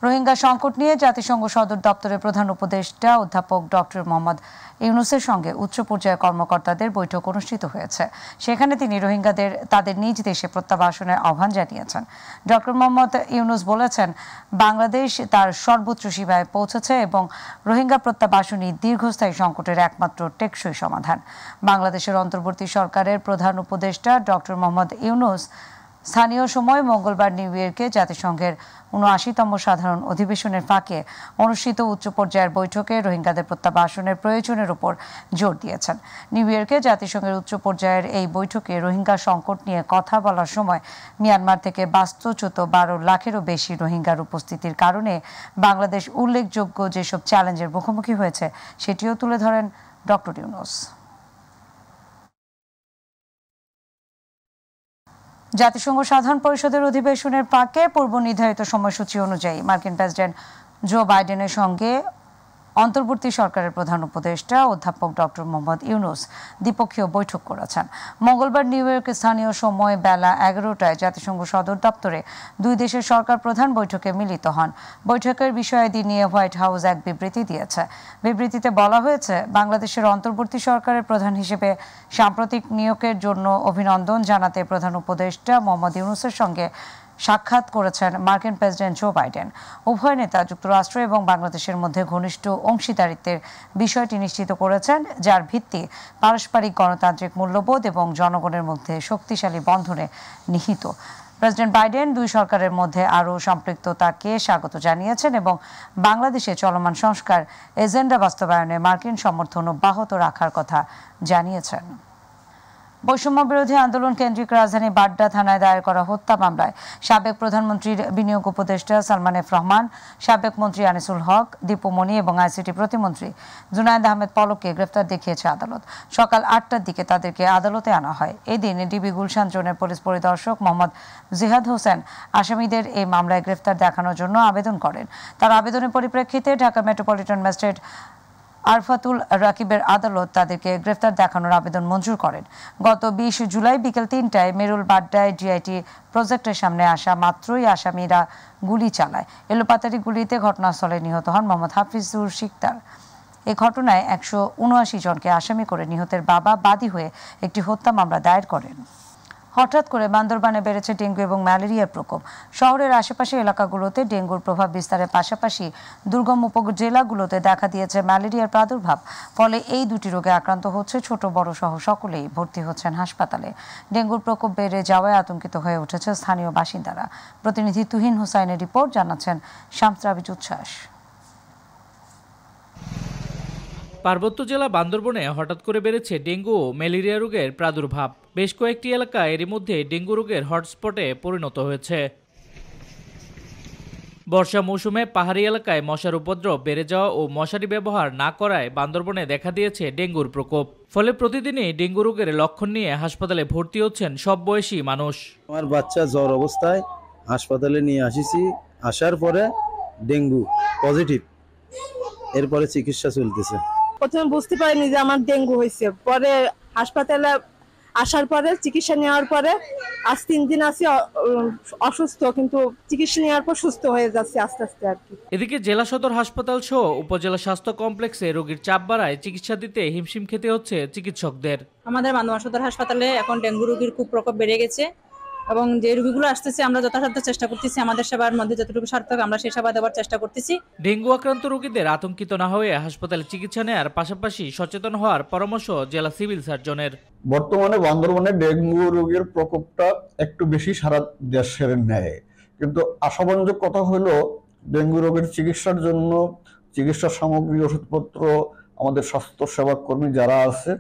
রোহিঙ্গা সংকট নিয়ে জাতিসংঘ সদর দপ্তরের প্রধান উপদেষ্টা অধ্যাপক ডক্টর মোহাম্মদ ইউনূসের সঙ্গে উচ্চ পর্যায়ের কর্মকর্তাদের বৈঠক অনুষ্ঠিত হয়েছে। সেখানে তিনি রোহিঙ্গাদের তাদের নিজ দেশে প্রত্যাবাসনের আহ্বান জানিয়েছেন। ডক্টর মোহাম্মদ ইউনূস বলেছেন, বাংলাদেশ তার সর্বোচ্চ সীমায় পৌঁছেছে এবং রোহিঙ্গা প্রত্যাবাসনই দীর্ঘস্থায়ী সংকটের একমাত্র টেকসই সমাধান। বাংলাদেশের অন্তর্বর্তী সরকারের প্রধান উপদেষ্টা ডক্টর মোহাম্মদ ইউনূস স্থানীয় সময় মঙ্গলবার নিউ ইয়র্কে জাতিসংঘের ৭৯তম সাধারণ অধিবেশনের ফাঁকে অনুষ্ঠিত উচ্চ পর্যায়ের বৈঠকে রোহিঙ্গাদের প্রত্যাবাসনের প্রয়োজনের উপর জোর দিয়েছেন। নিউ ইয়র্কে জাতিসংঘের উচ্চ পর্যায়ের এই বৈঠকে রোহিঙ্গা সংকট নিয়ে কথা বলার সময় মিয়ানমার থেকে বাস্তুচ্যুত ১২ লাখেরও বেশি রোহিঙ্গার উপস্থিতির কারণে বাংলাদেশ উল্লেখযোগ্য যেসব চ্যালেঞ্জের মুখোমুখি হয়েছে সেটিও তুলে ধরেন ডক্টর ইউনূস। জাতিসংঘ সাধারণ পরিষদের অধিবেশনের ফাঁকে পূর্ব নির্ধারিত সময়সূচি অনুযায়ী মার্কিন প্রেসিডেন্ট জো বাইডেনের সঙ্গে অন্তর্বর্তী সরকারের প্রধান উপদেষ্টা অধ্যাপক ডক্টর মোহাম্মদ ইউনূস দ্বিপক্ষীয় বৈঠক করেছেন। মঙ্গলবার নিউ ইয়র্কে স্থানীয় সময় বেলা ১১টায় জাতিসংঘ সদর দপ্তরে দুই দেশের সরকার প্রধান বৈঠকে মিলিত হন। বৈঠকের বিষয়াদি নিয়ে হোয়াইট হাউস এক বিবৃতি দিয়েছে। বিবৃতিতে বলা হয়েছে, বাংলাদেশের অন্তর্বর্তী সরকারের প্রধান হিসেবে সাম্প্রতিক নিয়োগের জন্য অভিনন্দন জানাতে প্রধান উপদেষ্টা মোহাম্মদ ইউনূসের সঙ্গে সাক্ষাৎ করেছেন মার্কিন প্রেসিডেন্ট জো বাইডেন। উভয় নেতা যুক্তরাষ্ট্র এবং বাংলাদেশের মধ্যে ঘনিষ্ঠ অংশীদারিত্বের বিষয়টি নিশ্চিত করেছেন, যার ভিত্তি পারস্পরিক গণতান্ত্রিক মূল্যবোধ এবং জনগণের মধ্যে শক্তিশালী বন্ধনে নিহিত। প্রেসিডেন্ট বাইডেন দুই সরকারের মধ্যে আরও সম্পৃক্ততাকে স্বাগত জানিয়েছেন এবং বাংলাদেশে চলমান সংস্কার এজেন্ডা বাস্তবায়নে মার্কিন সমর্থন অব্যাহত রাখার কথা জানিয়েছেন। বৈষম্য বিরোধী আন্দোলন কেন্দ্রিক রাজধানী বাড্ডা থানায় দায়ের করা হত্যা মামলায় সাবেক প্রধানমন্ত্রীর বিনিয়োগ উপদেষ্টা সালমান এফ রহমান, সাবেক মন্ত্রী আনিসুল হক, দীপু মনি এবং আইসিটি প্রতিমন্ত্রী জুনায়েদ আহমেদ পলককে গ্রেফতার দেখিয়েছে আদালত। সকাল ৮টার দিকে তাদেরকে আদালতে আনা হয়। এদিন ডিবি গুলশান জোনের পুলিশ পরিদর্শক মোহাম্মদ জিহাদ হোসেন আসামিদের এই মামলায় গ্রেফতার দেখানোর জন্য আবেদন করেন। তার আবেদনের পরিপ্রেক্ষিতে ঢাকা মেট্রোপলিটন ম্যাজিস্ট্রেট আরফাতুল রাকিবের আদালত তাদেরকে গ্রেফতার দেখানোর আবেদন মঞ্জুর করেন। গত ২০ জুলাই বিকেল ৩টায় মেরুল বাড্ডায় জিআইটি প্রজেক্টের সামনে আসা মাত্রই আসামিরা গুলি চালায়। এলোপাতাড়ি গুলিতে ঘটনাস্থলে নিহত হন মোহাম্মদ হাফিজুর শিকদার। এ ঘটনায় ১৭৯ জনকে আসামি করে নিহতের বাবা বাদী হয়ে একটি হত্যা মামলা দায়ের করেন। হঠাৎ করে বান্দরবানে বেড়েছে ডেঙ্গু এবং ম্যালেরিয়ার প্রকোপ। শহরের আশেপাশে এলাকাগুলোতে ডেঙ্গুর প্রভাব বিস্তারের পাশাপাশি দুর্গম উপজেলাগুলোতে দেখা দিয়েছে ম্যালেরিয়ার প্রাদুর্ভাব। ফলে এই দুটি রোগে আক্রান্ত হচ্ছে ছোট বড় সহ সকলেই ভর্তি হচ্ছেন হাসপাতালে। ডেঙ্গুর প্রকোপ বেড়ে যাওয়ায় আতঙ্কিত হয়ে উঠেছে স্থানীয় বাসিন্দারা। প্রতিনিধি তুহিন হোসাইনের রিপোর্ট, জানাচ্ছেন শামস রাবিজ উচ্ছ্বাস। পার্বত্য জেলা বান্দরবনে হঠাৎ করে বেড়েছে ডেঙ্গু ও ম্যালেরিয়া রোগের প্রাদুর্ভাব। বেশ কয়েকটি এলাকা এরই মধ্যে ডেঙ্গু রোগের হটস্পটে পরিণত হয়েছে। বর্ষা মৌসুমে পাহাড়ি এলাকায় মশার উপদ্রব বেড়ে যাওয়া ও মশারি ব্যবহার না করায় বান্দরবনে দেখা দিয়েছে ডেঙ্গুর প্রকোপ। ফলে প্রতিদিনই ডেঙ্গু রোগের লক্ষণ নিয়ে হাসপাতালে ভর্তি হচ্ছেন সব বয়সী মানুষ। আমার বাচ্চা জ্বর অবস্থায় হাসপাতালে নিয়ে আসিছি, আসার পরে ডেঙ্গু পজিটিভ, এরপরে চিকিৎসা চলতেছে। প্রথমে বুঝতে পারিনি যে আমার ডেঙ্গু হয়েছে, পরে হাসপাতালে আসার পরে চিকিৎসা নেওয়ার পরে আজ ৩ দিন আছি অসুস্থ, কিন্তু চিকিৎসা নেওয়ার পর সুস্থ হয়ে যাচ্ছে আস্তে আস্তে আর কি। এদিকে জেলা সদর হাসপাতাল সহ উপজেলা স্বাস্থ্য কমপ্লেক্সে রোগীর চাপ বাড়ায় চিকিৎসা দিতে হিমশিম খেতে হচ্ছে চিকিৎসকদের। আমাদের বান্দরবান সদর হাসপাতালে এখন ডেঙ্গু রোগীর খুব প্রকোপ বেড়ে গেছে এবং যে রোগীগুলো আসতেছে আমরা যথাসাধ্য চেষ্টা করতেছি, আমাদের সেবার মধ্যে যতটুকু সার্থক আমরা সেই সেবা দেওয়ার চেষ্টা করতেছি। ডেঙ্গু আক্রান্ত রোগীদের আতঙ্কিত না হয়ে হাসপাতালে চিকিৎসা নেওয়ার পাশাপাশি সচেতন হওয়ার পরামর্শ জেলা সিভিল সার্জনের। বর্তমানে বান্দরবানে ডেঙ্গু রোগের প্রকোপটা একটু বেশি সারা দেশের ন্যায়, কিন্তু আশাব্যঞ্জক কথা হলো ডেঙ্গু রোগের চিকিৎসার জন্য চিকিৎসা সামগ্রী, ওষুধপত্র, আমাদের স্বাস্থ্য সেবা কর্মী যারা আছে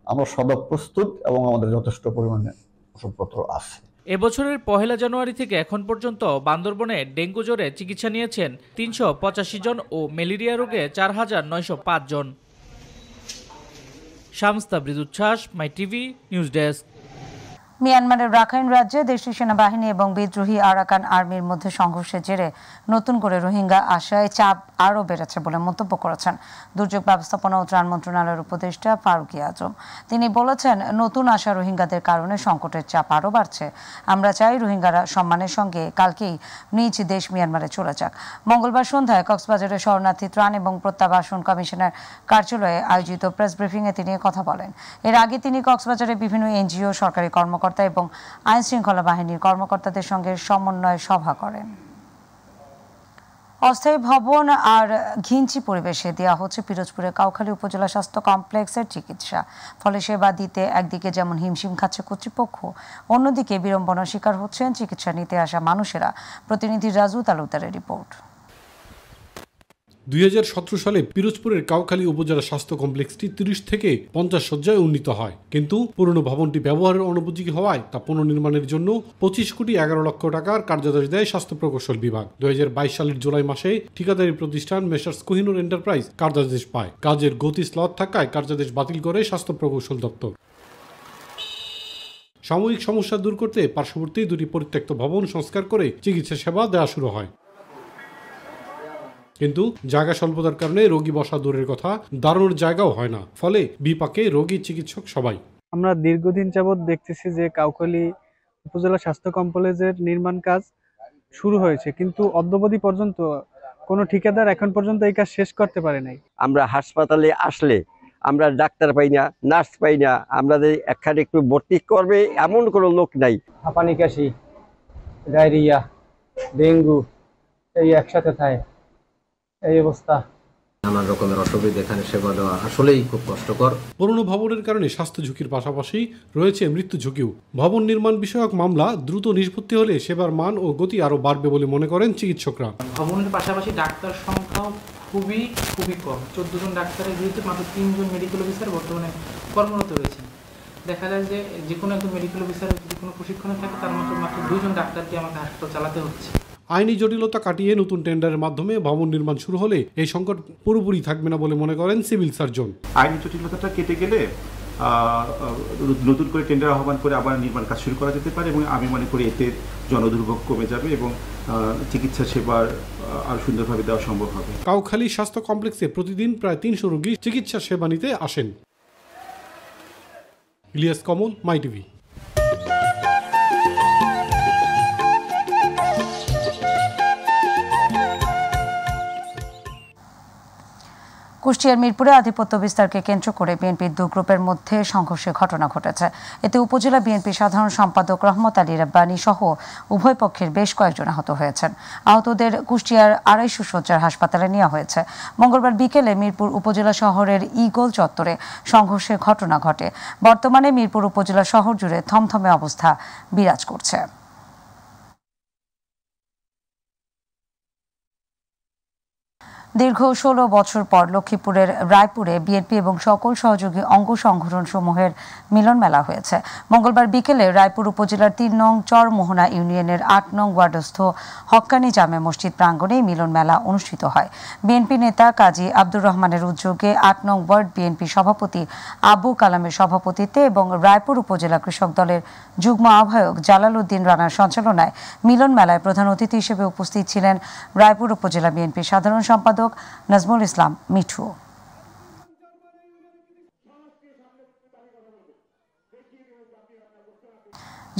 আমরা সদা প্রস্তুত এবং আমাদের যথেষ্ট পরিমাণে ওষুধপত্র আছে। এবছরের ১ জানুয়ারি থেকে এখন পর্যন্ত বান্দরবনে ডেঙ্গু জ্বরে চিকিৎসা নিয়েছেন ৩৮৫ জন ও ম্যালেরিয়া রোগে ৪,৯০৫ জন। শামস রাবিজ উচ্ছ্বাস, মাই টিভি নিউজ ডেস্ক। মিয়ানমারের রাখাইন রাজ্যে দেশটির সেনাবাহিনী এবং বিদ্রোহী আরাকান আর্মির মধ্যে সংঘর্ষের জেরে নতুন করে রোহিঙ্গা আশায় চাপ আরও বেড়েছে বলে মন্তব্য করেছেন দুর্যোগ ব্যবস্থাপনা ও ত্রাণ মন্ত্রণালয়ের উপদেষ্টা ফারুকী আজম। তিনি বলেছেন, নতুন আসা রোহিঙ্গাদের কারণে সংকটের চাপ আরও বাড়ছে। আমরা চাই রোহিঙ্গারা সম্মানের সঙ্গে কালকেই নিজ দেশ মিয়ানমারে চলে যাক। মঙ্গলবার সন্ধ্যায় কক্সবাজারের শরণার্থী ত্রাণ এবং প্রত্যাবাসন কমিশনার কার্যালয়ে আয়োজিত প্রেস ব্রিফিংয়ে তিনি কথা বলেন। এর আগে তিনি কক্সবাজারে বিভিন্ন এনজিও, সরকারি কর্মকর্তা এবং আইন শৃঙ্খলা বাহিনীর কর্মকর্তাদের সঙ্গে সমন্বয় সভা করেন। অস্থায়ী ভবন আর ঘিঞ্চি পরিবেশে দেওয়া হচ্ছে পিরোজপুরের কাউখালী উপজেলা স্বাস্থ্য কমপ্লেক্সের চিকিৎসা। ফলে সেবা দিতে একদিকে যেমন হিমশিম খাচ্ছে কর্তৃপক্ষ, অন্যদিকে বিড়ম্বনার শিকার হচ্ছেন চিকিৎসা নিতে আসা মানুষেরা। প্রতিনিধি রাজু তালুকদারের রিপোর্ট। 2017 সালে পিরোজপুরের কাউখালী উপজেলা স্বাস্থ্য কমপ্লেক্সটি 30 থেকে 50 শয্যায় উন্নীত হয়, কিন্তু পুরনো ভবনটি ব্যবহারের অনুপযোগী হওয়ায় তা পুনর্নির্মাণের জন্য 25 কোটি 11 লক্ষ টাকার কার্যাদেশ দেয় স্বাস্থ্য প্রকৌশল বিভাগ। 2022 সালের জুলাই মাসে ঠিকাদারি প্রতিষ্ঠান মেসার্স কোহিনুর এন্টারপ্রাইজ কার্যাদেশ পায়। কাজের গতি স্লথ থাকায় কার্যাদেশ বাতিল করে স্বাস্থ্য প্রকৌশল দপ্তর। সাময়িক সমস্যা দূর করতে পার্শ্ববর্তী দুটি পরিত্যক্ত ভবন সংস্কার করে চিকিৎসা সেবা দেওয়া শুরু হয়, কিন্তু জায়গা স্বল্পতার কারণে রোগী বসা দূরের কথা, দাঁড়ানোর জায়গাও হয় না। ফলে বিপাকে রোগী, চিকিৎসক সবাই। আমরা দীর্ঘদিন যাবৎ দেখতেছি যে কাউখালী উপজেলা স্বাস্থ্য কমপ্লেক্সের নির্মাণ কাজ শুরু হয়েছে, কিন্তু অদ্যাবধি পর্যন্ত কোনো ঠিকাদার এখন পর্যন্ত এই কাজ শেষ করতে পারে নাই। আমরা হাসপাতালে আসলে আমরা ডাক্তার পাই না, নার্স পাই না, আমাদের একখানে একটু ভর্তি করবে এমন কোনো লোক নাই। হাঁপানি, কাশি, ডায়রিয়া, ডেঙ্গু এই একসাথে থাকে, এই অবস্থা। নানান রকমের অসুবিধা, এখানে সেবা দেওয়া আসলেই খুব কষ্টকর। পুরনো ভবনের কারণে স্বাস্থ্য ঝুঁকির পাশাপাশি রয়েছে মৃত্যু ঝুঁকিও। ভবন নির্মাণ বিষয়ক মামলা দ্রুত নিষ্পত্তি হলে সেবার মান ও গতি আরও বাড়বে বলে মনে করেন চিকিৎসকরা। ভবনের পাশাপাশি ডাক্তার সংখ্যাও খুবই কম। 14 জন ডাক্তারের বিরুদ্ধে মাত্র 3 জন মেডিকেল অফিসার বর্তমানে কর্মরত রয়েছেন। দেখা যায় যে কোনো একজন মেডিকেল অফিসারের যদি কোনো প্রশিক্ষণে থাকে, তার মাত্র 2 জন ডাক্তারকে আমাকে হাসপাতাল চালাতে হচ্ছে। আইনি জটিলতা কাটিয়ে নতুন টেন্ডারের মাধ্যমে ভবন নির্মাণ শুরু হলে এই সংকট পুরোপুরি থাকবে না বলে মনে করেন সিভিল সার্জন। আইনি জটিলতাটা কেটে গেলে নতুন করে টেন্ডার আহ্বান করে আবার নির্মাণ কাজ শুরু করা যেতে পারে এবং আমি মনে করি এতে জনদুর্ভোগ কমে যাবে এবং চিকিৎসা সেবার আরো সুন্দরভাবে দেওয়া সম্ভব হবে। কাউখালী স্বাস্থ্য কমপ্লেক্সে প্রতিদিন প্রায় 300 রোগী চিকিৎসা সেবা নিতে আসেন। ইলিয়াস কমল, মাই টিভি। কুষ্টিয়ার মিরপুরে আধিপত্য বিস্তারকে কেন্দ্র করে বিএনপির 2 গ্রুপের মধ্যে সংঘর্ষের ঘটনা ঘটেছে। এতে উপজেলা বিএনপি সাধারণ সম্পাদক রহমত আলী রাব্বানী সহ উভয় পক্ষের বেশ কয়েকজন আহত হয়েছেন। আহতদের কুষ্টিয়ার 250 শয্যার হাসপাতালে নেওয়া হয়েছে। মঙ্গলবার বিকেলে মিরপুর উপজেলা শহরের ইগল চত্বরে সংঘর্ষের ঘটনা ঘটে। বর্তমানে মিরপুর উপজেলা শহর জুড়ে থমথমে অবস্থা বিরাজ করছে। দীর্ঘ 16 বছর পর লক্ষ্মীপুরের রায়পুরে বিএনপি এবং সকল সহযোগী অঙ্গ সংগঠন সমূহের মিলন মেলা হয়েছে। মঙ্গলবার বিকেলে রায়পুর উপজেলার 3 নং চরমোহনা ইউনিয়নের 8 নং ওয়ার্ডস্থ হক্কানি জামে মসজিদ প্রাঙ্গণে মিলন মেলা অনুষ্ঠিত হয়। বিএনপি নেতা কাজী আব্দুর রহমানের উদ্যোগে 8 নং ওয়ার্ড বিএনপি সভাপতি আবু কালামের সভাপতিত্বে এবং রায়পুর উপজেলা কৃষক দলের যুগ্ম আহ্বায়ক জালাল উদ্দিন রানার সঞ্চালনায় মিলন মেলায় প্রধান অতিথি হিসেবে উপস্থিত ছিলেন রায়পুর উপজেলা বিএনপির সাধারণ সম্পাদক নাজমুল ইসলাম মিঠু।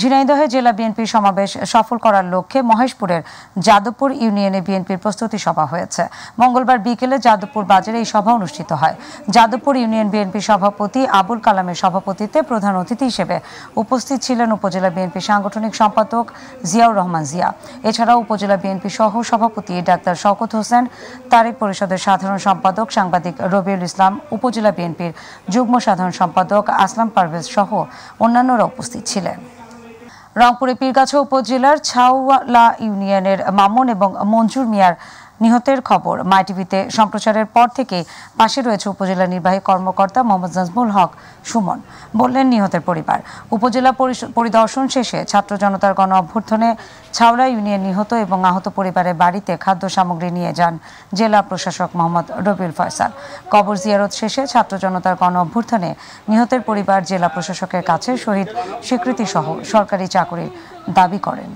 ঝিনাইদহে জেলা বিএনপির সমাবেশ সফল করার লক্ষ্যে মহেশপুরের যাদবপুর ইউনিয়নে বিএনপির প্রস্তুতি সভা হয়েছে। মঙ্গলবার বিকেলে যাদবপুর বাজারে এই সভা অনুষ্ঠিত হয়। যাদবপুর ইউনিয়ন বিএনপি সভাপতি আবুল কালামের সভাপতিত্বে প্রধান অতিথি হিসেবে উপস্থিত ছিলেন উপজেলা বিএনপি সাংগঠনিক সম্পাদক জিয়াউর রহমান জিয়া। এছাড়াও উপজেলা বিএনপি সহ সভাপতি ডাক্তার শওকত হোসেন, তারেক পরিষদের সাধারণ সম্পাদক সাংবাদিক রবিউল ইসলাম, উপজেলা বিএনপির যুগ্ম সাধারণ সম্পাদক আসলাম পারভেজ সহ অন্যান্যরা উপস্থিত ছিলেন। রংপুরের পীরগাছা উপজেলার ছাউলা ইউনিয়নের মামুন এবং মঞ্জুর মিয়ার নিহতের খবর মাইটিভিতে সম্প্রচারের পর থেকে পাশে রয়েছে উপজেলা নির্বাহী কর্মকর্তা মোহাম্মদ নাজমুল হক সুমন। বললেন নিহতের পরিবার। উপজেলা পরিদর্শন শেষে ছাত্র জনতার গণ অভ্যুত্থানে ছাওলা ইউনিয়ন নিহত এবং আহত পরিবারের বাড়িতে খাদ্য সামগ্রী নিয়ে যান জেলা প্রশাসক মোহাম্মদ রবিউল ফয়সাল। কবর জিয়ারত শেষে ছাত্র জনতার গণ অভ্যুত্থানে নিহতের পরিবার জেলা প্রশাসকের কাছে শহীদ স্বীকৃতি সহ সরকারি চাকরির দাবি করেন।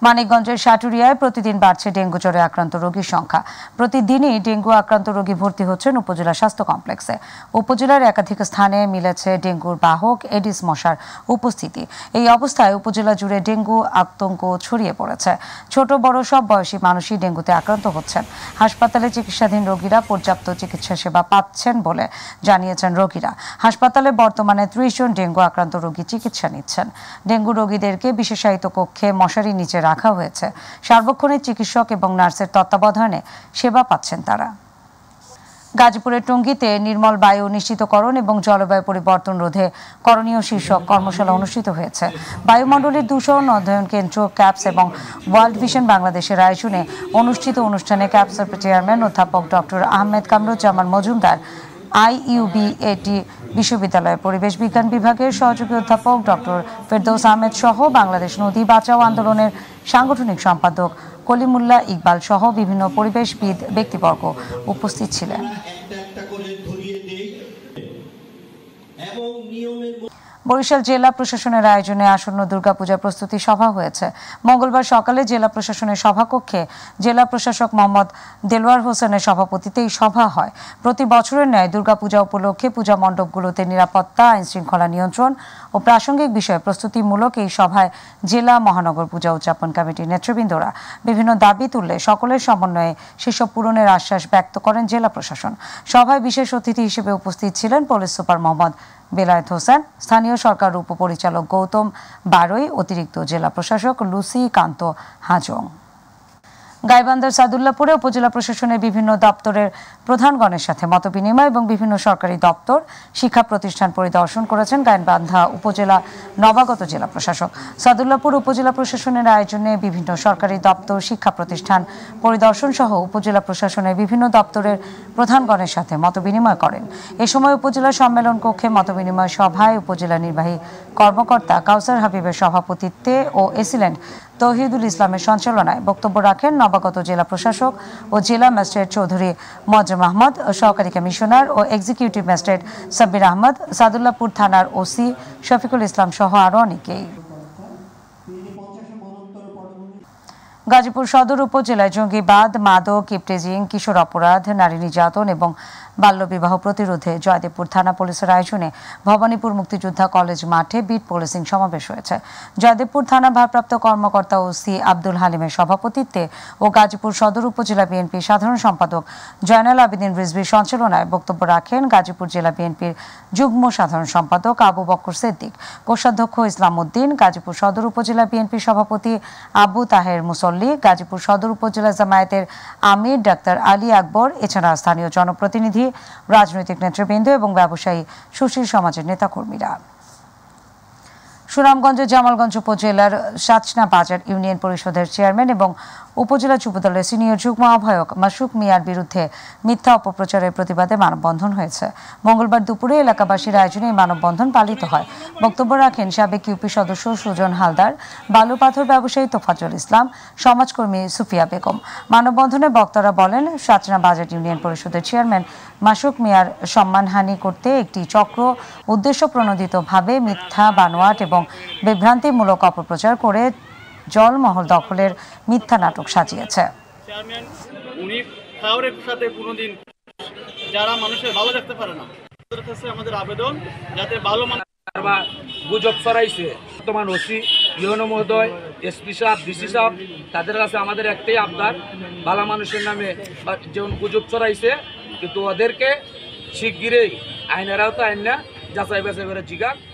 মানিকগঞ্জের সাটুরিয়ায় প্রতিদিন বাড়ছে ডেঙ্গু জ্বরে আক্রান্ত রোগীর সংখ্যা। প্রতিদিনই ডেঙ্গু আক্রান্ত রোগী ভর্তি হচ্ছেন উপজেলা স্বাস্থ্য কমপ্লেক্সে। উপজেলার একাধিক স্থানে মিলেছে ডেঙ্গুর বাহক এডিস মশার উপস্থিতি। এই অবস্থায় উপজেলা জুড়ে ডেঙ্গু আতঙ্ক ছড়িয়ে পড়েছে। ছোট বড় সব বয়সী মানুষই ডেঙ্গুতে আক্রান্ত হচ্ছেন। হাসপাতালে চিকিৎসাধীন রোগীরা পর্যাপ্ত চিকিৎসা সেবা পাচ্ছেন বলে জানিয়েছেন রোগীরা। হাসপাতালে বর্তমানে 30 জন ডেঙ্গু আক্রান্ত রোগী চিকিৎসা নিচ্ছেন। ডেঙ্গু রোগীদেরকে বিশেষায়িত কক্ষে মশারি নিচে রাখা হয়েছে। সার্বক্ষণিক চিকিৎসক এবং নার্সের তত্ত্বাবধানে সেবা পাচ্ছেন তারা। গাজীপুরের টঙ্গীতে নির্মল বায়ু নিশ্চিতকরণ এবং জলবায়ু পরিবর্তন রোধে করণীয় শীর্ষক কর্মশালা অনুষ্ঠিত হয়েছে। বায়ুমণ্ডলের দূষণ অধ্যয়ন কেন্দ্র ক্যাপস এবং ওয়ার্ল্ড ভিশন বাংলাদেশের আয়োজনে অনুষ্ঠিত অনুষ্ঠানে ক্যাপসের চেয়ারম্যান অধ্যাপক ডক্টর আহমেদ কামরুজ্জামান মজুমদার, IUB-AT বিশ্ববিদ্যালয়ের পরিবেশ বিজ্ঞান বিভাগের সহযোগী অধ্যাপক ডক্টর ফেরদৌস আহমেদ সহ বাংলাদেশ নদী বাঁচাও আন্দোলনের সাংগঠনিক সম্পাদক কলিমুল্লাহ ইকবাল সহ বিভিন্ন পরিবেশবিদ ব্যক্তিবর্গ উপস্থিত ছিলেন। বরিশাল জেলা প্রশাসনের আয়োজনে আসন্ন দুর্গাপূজা প্রস্তুতি সভা হয়েছে। মঙ্গলবার সকালে জেলা প্রশাসনের সভাকক্ষে জেলা প্রশাসক মোহাম্মদ দেলোয়ার হোসেনের সভাপতিত্বে এই সভা হয়। প্রতি বছরের ন্যায় দুর্গাপূজা উপলক্ষে পূজা মণ্ডপগুলোতে নিরাপত্তা, আইন শৃঙ্খলা নিয়ন্ত্রণ ও প্রাসঙ্গিক বিষয়ে প্রস্তুতিমূলক এই সভায় জেলা মহানগর পূজা উদযাপন কমিটির নেতৃবৃন্দরা বিভিন্ন দাবি তুললে সকলের সমন্বয়ে সেসব পূরণের আশ্বাস ব্যক্ত করেন জেলা প্রশাসন। সভায় বিশেষ অতিথি হিসেবে উপস্থিত ছিলেন পুলিশ সুপার মোহাম্মদ বেলায়েত হোসেন, স্থানীয় সরকার উপপরিচালক গৌতম বারোই, অতিরিক্ত জেলা প্রশাসক লুসি কান্ত হাজং। গাইবান্ধার সাদুল্লাপুরে উপজেলা প্রশাসনের বিভিন্ন দপ্তরের প্রধানগণের সাথে মতবিনিময় এবং বিভিন্ন সরকারি দপ্তর, শিক্ষা প্রতিষ্ঠান পরিদর্শন করেছেন গাইবান্ধা উপজেলা নবাগত জেলা প্রশাসক। সাদুল্লাপুর উপজেলা প্রশাসনের আয়োজনে বিভিন্ন সরকারি দপ্তর, শিক্ষা প্রতিষ্ঠান পরিদর্শন সহ উপজেলা প্রশাসনের বিভিন্ন দপ্তরের প্রধানগণের সাথে মতবিনিময় করেন। এ সময় উপজেলা সম্মেলন কক্ষে মতবিনিময় সভায় উপজেলা নির্বাহী কর্মকর্তা কাউসার হাবিবের সভাপতিত্বে ও এসিলেন্ট তৌহিদুল ইসলামের সঞ্চালনায় বক্তব্য রাখেন নবাগত জেলা প্রশাসক ও জেলা ম্যাজিস্ট্রেট চৌধুরী মোয়াজ্জেম আহমদ, সহকারী কমিশনার ও এক্সিকিউটিভ ম্যাজিস্ট্রেট সাব্বির আহমদ, সাদুল্লাপুর থানার ওসি শফিকুল ইসলাম সহ আরও অনেকেই। গাজীপুর সদর উপজেলায় জঙ্গিবাদ, মাদক, ইফটেজিং, কিশোর অপরাধ, নারী নির্যাতন এবং বাল্যবিবাহ প্রতিরোধে জয়দেবপুর থানা পুলিশের আয়োজনে ভবানীপুর মুক্তিযোদ্ধা কলেজ মাঠে বিট পুলিশিং সমাবেশ হয়েছে। জয়দেবপুর থানা ভারপ্রাপ্ত কর্মকর্তা ওসি আব্দুল হালিমের সভাপতিত্বে ও গাজীপুর সদর উপজেলা বিএনপি সাধারণ সম্পাদক জয়নাল আবেদিন রিজভির সঞ্চালনায় বক্তব্য রাখেন গাজীপুর জেলা বিএনপির যুগ্ম সাধারণ সম্পাদক আবু বকর সিদ্দিক, কোষাধ্যক্ষ ইসলাম উদ্দিন, গাজীপুর সদর উপজেলা বিএনপির সভাপতি আবু তাহের মুসল্লি, গাজীপুর সদর উপজেলা জামায়াতের আমির ডাক্তার আলী আকবর, এছাড়া স্থানীয় জনপ্রতিনিধি, রাজনৈতিক নেতৃবৃন্দ এবং ব্যবসায়ী সুশীল সমাজের নেতাকর্মীরা। সুনামগঞ্জের জামালগঞ্জ উপজেলার সাচনা বাজার ইউনিয়ন পরিষদের চেয়ারম্যান এবং উপজেলা যুবদলের সিনিয়র যুগ্ম আহ্বায়ক মাসুক মিয়ার বিরুদ্ধে মিথ্যা অপপ্রচারের প্রতিবাদে মানববন্ধন হয়েছে। মঙ্গলবার দুপুরে এলাকাবাসীর আয়োজনে এই মানববন্ধন পালিত হয়। বক্তব্য রাখেন সাবেক ইউপি সদস্য সুজন হালদার, বালু পাথর ব্যবসায়ী তোফাজ্জল ইসলাম, সমাজকর্মী সুফিয়া বেগম। মানববন্ধনে বক্তারা বলেন, সাচনা বাজার ইউনিয়ন পরিষদের চেয়ারম্যান মাসুক মিয়ার সম্মানহানি করতে একটি চক্র উদ্দেশ্যপ্রণোদিতভাবে মিথ্যা, বানোয়াট এবং বিভ্রান্তিমূলক অপপ্রচার করে জলমহল দখলের মিথ্যা নাটক সাজিয়েছে। চেয়ারম্যান উনি কাউরের সাথে কোনোদিন যারা মানুষের ভালো দেখতে পারে না, তাদের কাছে আমাদের আবেদন যাতে ভালো গুজব ছড়াইছে বর্তমান ওসি ইউনো মহোদয়, এসপি সাহেব, ডিসি সাহেব, তাদের কাছে আমাদের একটাই আবদার, ভালো মানুষের নামে যেমন গুজব ছড়াইছে, কিন্তু ওদেরকে শিগগিরই আইনের আওতায় আইন না যাচাই বাছাই করে জিজ্ঞাসা